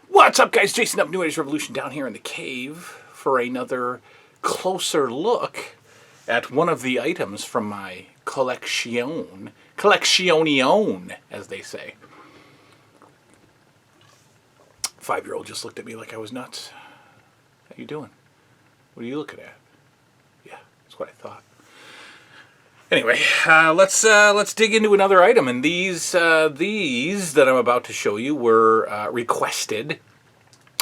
What's up, guys? Jason up, New Age Revolution, down here in the cave for another closer look at one of the items from my collection. Collectionion, as they say. 5-year-old just looked at me like I was nuts. How you doing? What are you looking at? Yeah, that's what I thought. Anyway, let's dig into another item, and these that I'm about to show you were requested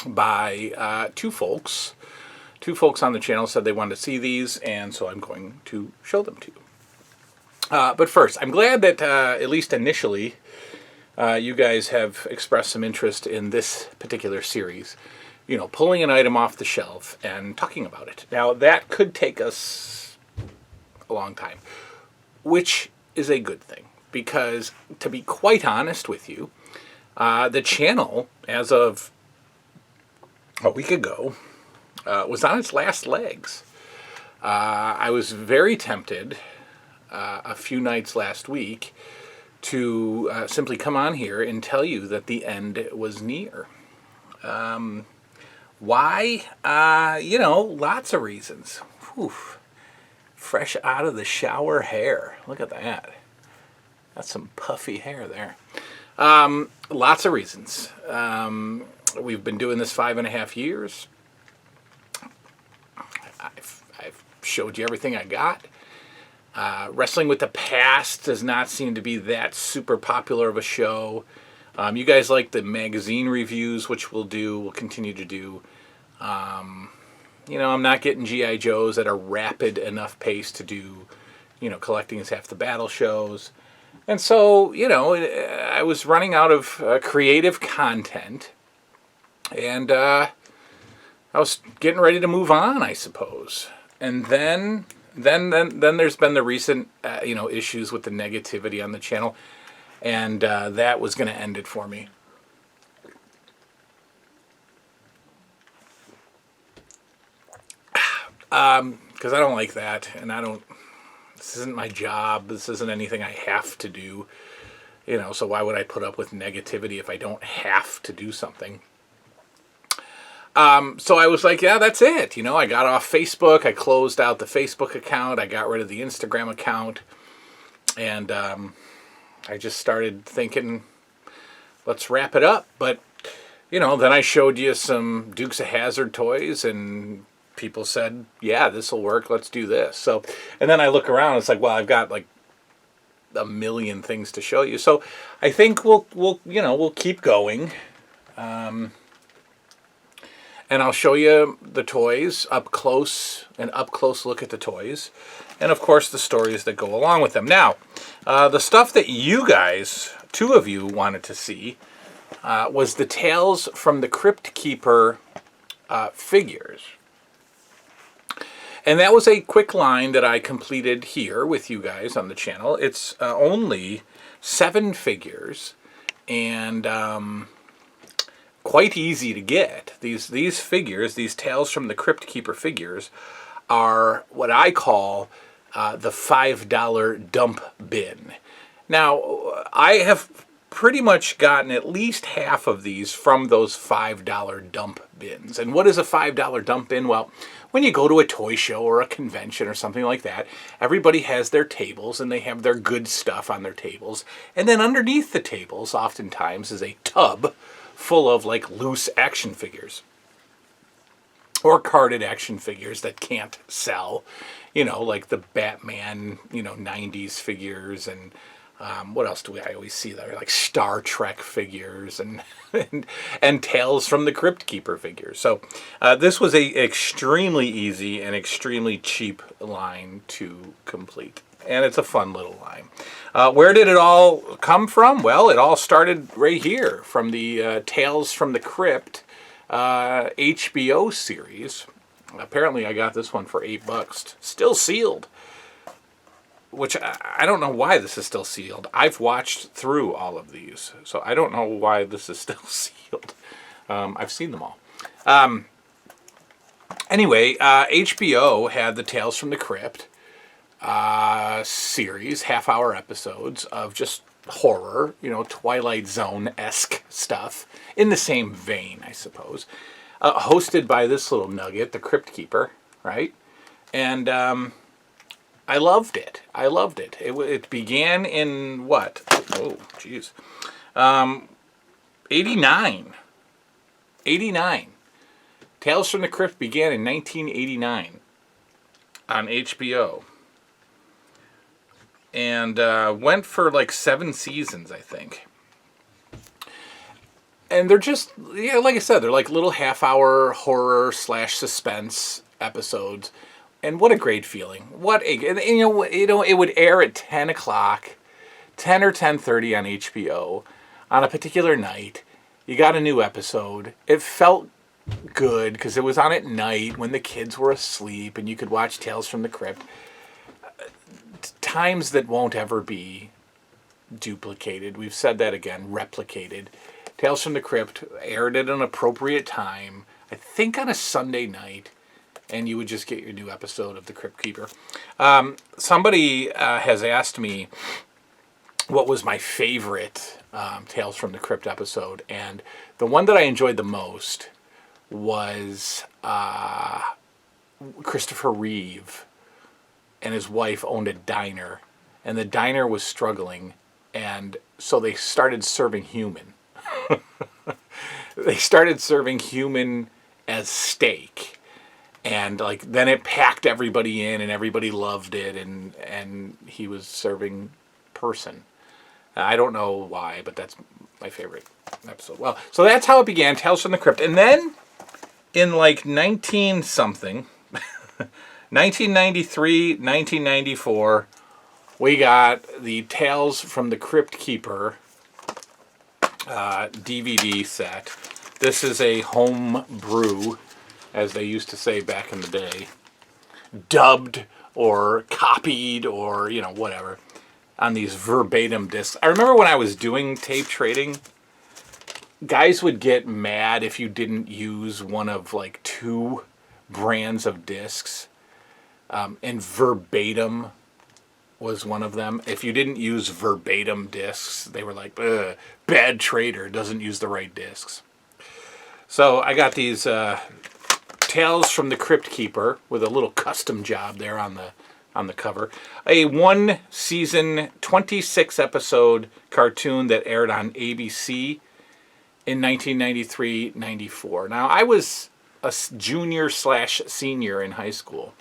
by two folks. Two folks on the channel said they wanted to see these, and so I'm going to show them to you. But first, I'm glad that at least initially you guys have expressed some interest in this particular series. You know, pulling an item off the shelf and talking about it. Now, that could take us a long time, which is a good thing, because to be quite honest with you, the channel, as of a week ago, was on its last legs. I was very tempted a few nights last week to simply come on here and tell you that the end was near. Why? You know, lots of reasons. Whew. Fresh out of the shower hair. Look at that. That's some puffy hair there. Lots of reasons. We've been doing this 5.5 years. I've showed you everything I got. Wrestling with the Past does not seem to be that super popular of a show. You guys like the magazine reviews, which we'll continue to do. You know, I'm not getting G.I. Joes at a rapid enough pace to do, you know, Collecting is Half the Battle shows. And so, you know, I was running out of creative content, and I was getting ready to move on, I suppose. And then there's been the recent, you know, issues with the negativity on the channel, and that was going to end it for me. Because I don't like that, and this isn't my job, this isn't anything I have to do, you know, so why would I put up with negativity if I don't have to do something? So I was like, yeah, that's it, you know, I got off Facebook, I closed out the Facebook account, I got rid of the Instagram account, and I just started thinking, let's wrap it up. But, you know, then I showed you some Dukes of Hazzard toys, and people said, yeah, this will work, let's do this. So, and then I look around, it's like, well, I've got like a million things to show you. So I think we'll keep going. And I'll show you the toys up close, an up-close look at the toys. And of course the stories that go along with them. Now, the stuff that you guys, two of you, wanted to see was the Tales from the Crypt Keeper figures. And that was a quick line that I completed here with you guys on the channel. It's only 7 figures, and quite easy to get. These figures, these Tales from the Crypt Keeper figures, are what I call the $5 dump bin. Now, I have pretty much gotten at least half of these from those $5 dump bins. And what is a $5 dump bin? Well, when you go to a toy show or a convention or something like that, everybody has their tables and they have their good stuff on their tables. And then underneath the tables, oftentimes, is a tub full of like loose action figures or carded action figures that can't sell, you know, like the Batman, you know, 90s figures, and what else do I always see there? Like Star Trek figures and and Tales from the Crypt Keeper figures. So this was a extremely easy and extremely cheap line to complete. And it's a fun little line. Where did it all come from? Well, it all started right here from the Tales from the Crypt HBO series. Apparently I got this one for $8, still sealed. Which I don't know why this is still sealed. I've watched through all of these, so I don't know why this is still sealed. I've seen them all. Anyway, HBO had the Tales from the Crypt series, half-hour episodes of just horror, Twilight Zone-esque stuff, in the same vein, I suppose. Hosted by this little nugget, the Crypt Keeper, right? And I loved it. It began in what? Oh, jeez. 89. 89. Tales from the Crypt began in 1989 on HBO. And went for like 7 seasons, I think. And they're just, like I said, they're like little half-hour horror / suspense episodes. And what a great feeling. It would air at 10 o'clock, 10 or 10:30 on HBO on a particular night. You got a new episode. It felt good because it was on at night when the kids were asleep and you could watch Tales from the Crypt. Times that won't ever be duplicated. We've said that again, replicated. Tales from the Crypt aired at an appropriate time, I think on a Sunday night, and you would just get your new episode of The Crypt Keeper. Somebody has asked me what was my favorite Tales from the Crypt episode, and the one that I enjoyed the most was Christopher Reeve and his wife owned a diner, and the diner was struggling, and so they started serving human. They started serving human as steak, and then it packed everybody in, and everybody loved it, and he was serving person. I don't know why, but that's my favorite episode. Well, so that's how it began, Tales from the Crypt, and then in 19-something, 1993, 1994, we got the Tales from the Crypt Keeper DVD set. This is a home brew, as they used to say back in the day. Dubbed or copied or, whatever, on these verbatim discs. I remember when I was doing tape trading, guys would get mad if you didn't use one of 2 brands of discs. And verbatim was one of them. If you didn't use verbatim discs, they were like, ugh, bad trader, doesn't use the right discs. So I got these Tales from the Crypt Keeper with a little custom job there on the cover. A 1-season, 26-episode cartoon that aired on ABC in 1993-94. Now, I was a junior / senior in high school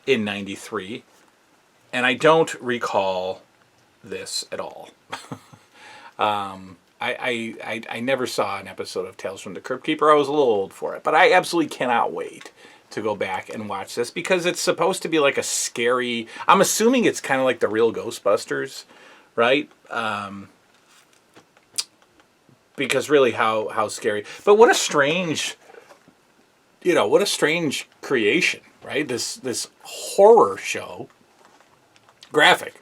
in 93, and I don't recall this at all. I never saw an episode of Tales from the Crypt Keeper. I was a little old for it, but I absolutely cannot wait to go back and watch this because it's supposed to be like a scary, I'm assuming it's kind of like the real Ghostbusters, right? Because really how scary, but what a strange creation, right? This horror show, graphic,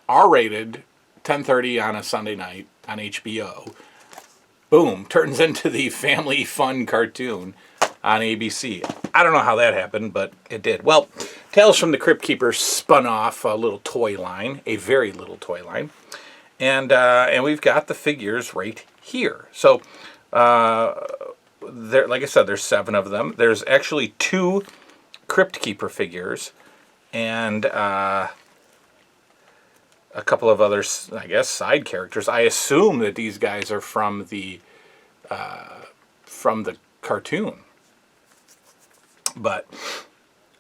R-rated, 10:30 on a Sunday night on HBO. Boom, turns into the family fun cartoon on ABC. I don't know how that happened, but it did. Well, Tales from the Crypt Keeper spun off a little toy line, a very little toy line, and we've got the figures right here. So, there, like I said, there's 7 of them. There's actually 2 Crypt Keeper figures, and a couple of other, I guess, side characters. I assume that these guys are from the cartoon. But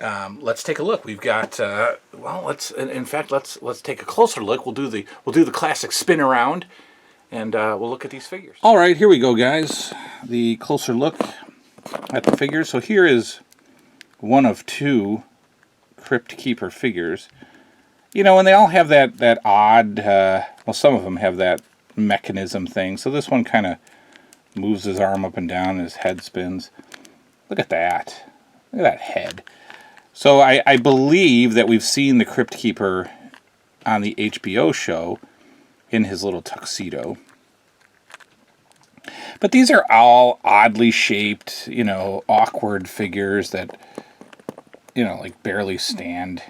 let's take a look. We've got let's take a closer look. We'll do the classic spin around, and we'll look at these figures. All right, here we go, guys. The closer look at the figures. So here is one of 2 Crypt Keeper figures. And they all have that odd, well, some of them have that mechanism thing. So this one kind of moves his arm up and down, his head spins. Look at that. Look at that head. So I believe that we've seen the Crypt Keeper on the HBO show in his little tuxedo. But these are all oddly shaped, awkward figures that, like barely stand.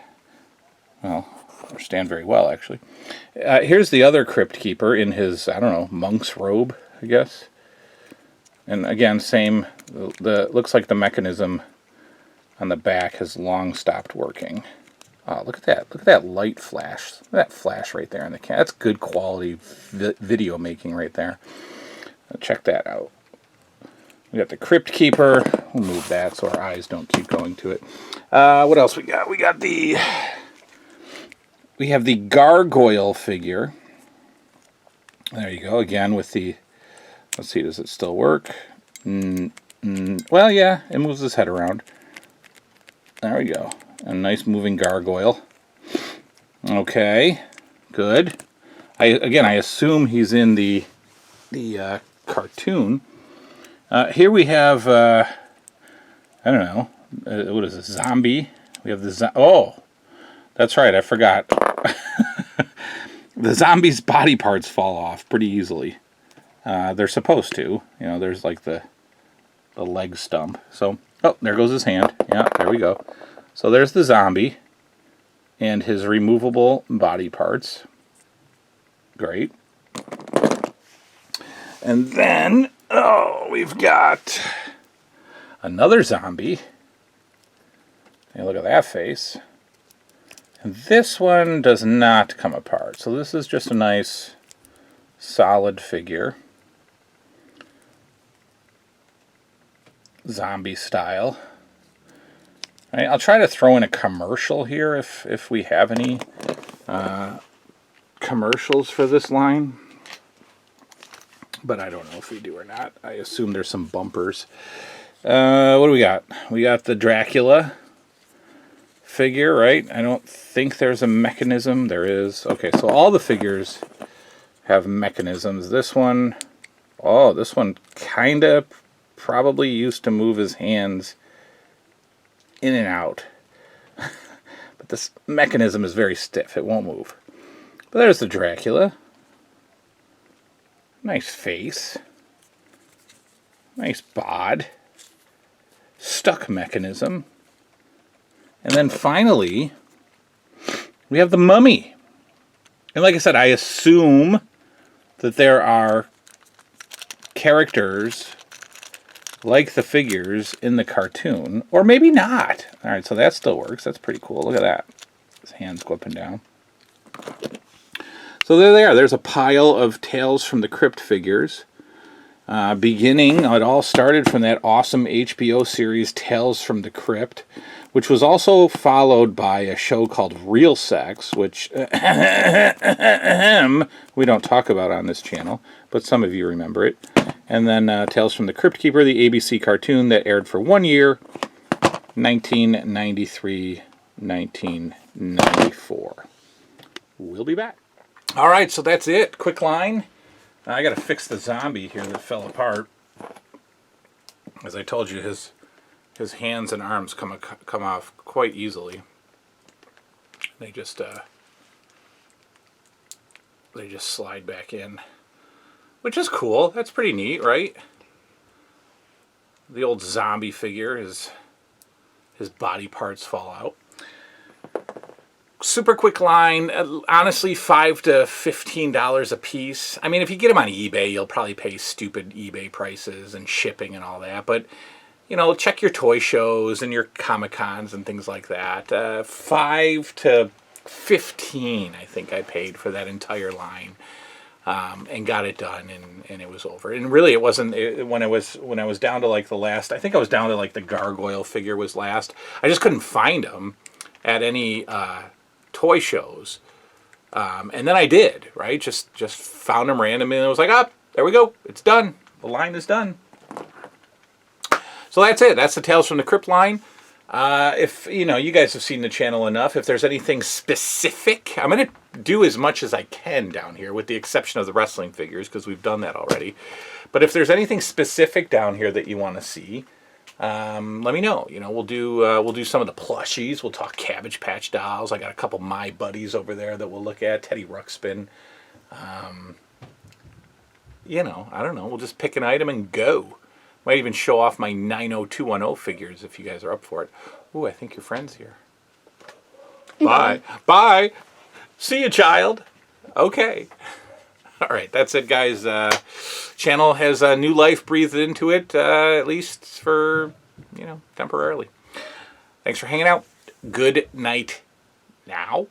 Well, or stand very well, actually. Here's the other Crypt Keeper in his, I don't know, monk's robe, I guess. And again, same, looks like the mechanism on the back has long stopped working. Oh, look at that. Look at that light flash. Look at that flash right there in the camera. That's good quality video making right there. Check that out. We got the Crypt Keeper. We'll move that so our eyes don't keep going to it. What else we got? We have the gargoyle figure. There you go. Again with the, let's see, does it still work? Well, yeah, it moves his head around. There we go. A nice moving gargoyle. Okay, good. I assume he's in the cartoon. Here we have, I don't know, what is this, zombie? We have the, oh, that's right, I forgot. The zombie's body parts fall off pretty easily. They're supposed to. You know, there's like the leg stump. So, oh, there goes his hand. Yeah, there we go. So there's the zombie and his removable body parts. Great. And then, oh, we've got another zombie. Hey, look at that face. And this one does not come apart. So this is just a nice, solid figure. Zombie style. All right, I'll try to throw in a commercial here if we have any commercials for this line. But I don't know if we do or not. I assume there's some bumpers. What do we got? We got the Dracula figure, right? I don't think there's a mechanism. There is. Okay, so all the figures have mechanisms. This one, oh, this one kind of probably used to move his hands in and out. But this mechanism is very stiff. It won't move. But there's the Dracula. Nice face. Nice bod. Stuck mechanism. And then finally, we have the mummy. And like I said, I assume that there are characters like the figures in the cartoon, or maybe not. All right, so that still works. That's pretty cool. Look at that. His hands go up and down. So there they are. There's a pile of Tales from the Crypt figures. It all started from that awesome HBO series Tales from the Crypt, which was also followed by a show called Real Sex, which we don't talk about on this channel, but some of you remember it. And then Tales from the Crypt Keeper, the ABC cartoon that aired for 1 year, 1993, 1994. We'll be back. All right, so that's it. Quick line. I got to fix the zombie here that fell apart. As I told you, his hands and arms come off quite easily. They just slide back in, which is cool. That's pretty neat, right? The old zombie figure, his body parts fall out. Super quick line, honestly, $5 to $15 a piece. I mean, if you get them on eBay, you'll probably pay stupid eBay prices and shipping and all that. But, you know, check your toy shows and your Comic-Cons and things like that. $5 to $15, I think I paid for that entire line, and got it done, and it was over. And really, it wasn't when I was down to like the last. I think I was down to like the gargoyle figure was last. I just couldn't find them at any toy shows, and then I did, right? Just found them randomly, and I was like, ah, there we go, it's done. The line is done. So that's it. That's the Tales from the Crypt line. If you know, you guys have seen the channel enough. If there's anything specific, I'm going to do as much as I can down here, with the exception of the wrestling figures, because we've done that already. But if there's anything specific down here that you want to see, let me know. You know, we'll do some of the plushies. We'll talk Cabbage Patch dolls. I got a couple My Buddies over there that we'll look at. Teddy Ruxpin. You know, I don't know. We'll just pick an item and go. Might even show off my 90210 figures if you guys are up for it. Ooh, I think your friend's here. Bye. Bye. See you, child. Okay. All right, that's it, guys. Channel has a new life breathed into it, at least for, temporarily. Thanks for hanging out. Good night now.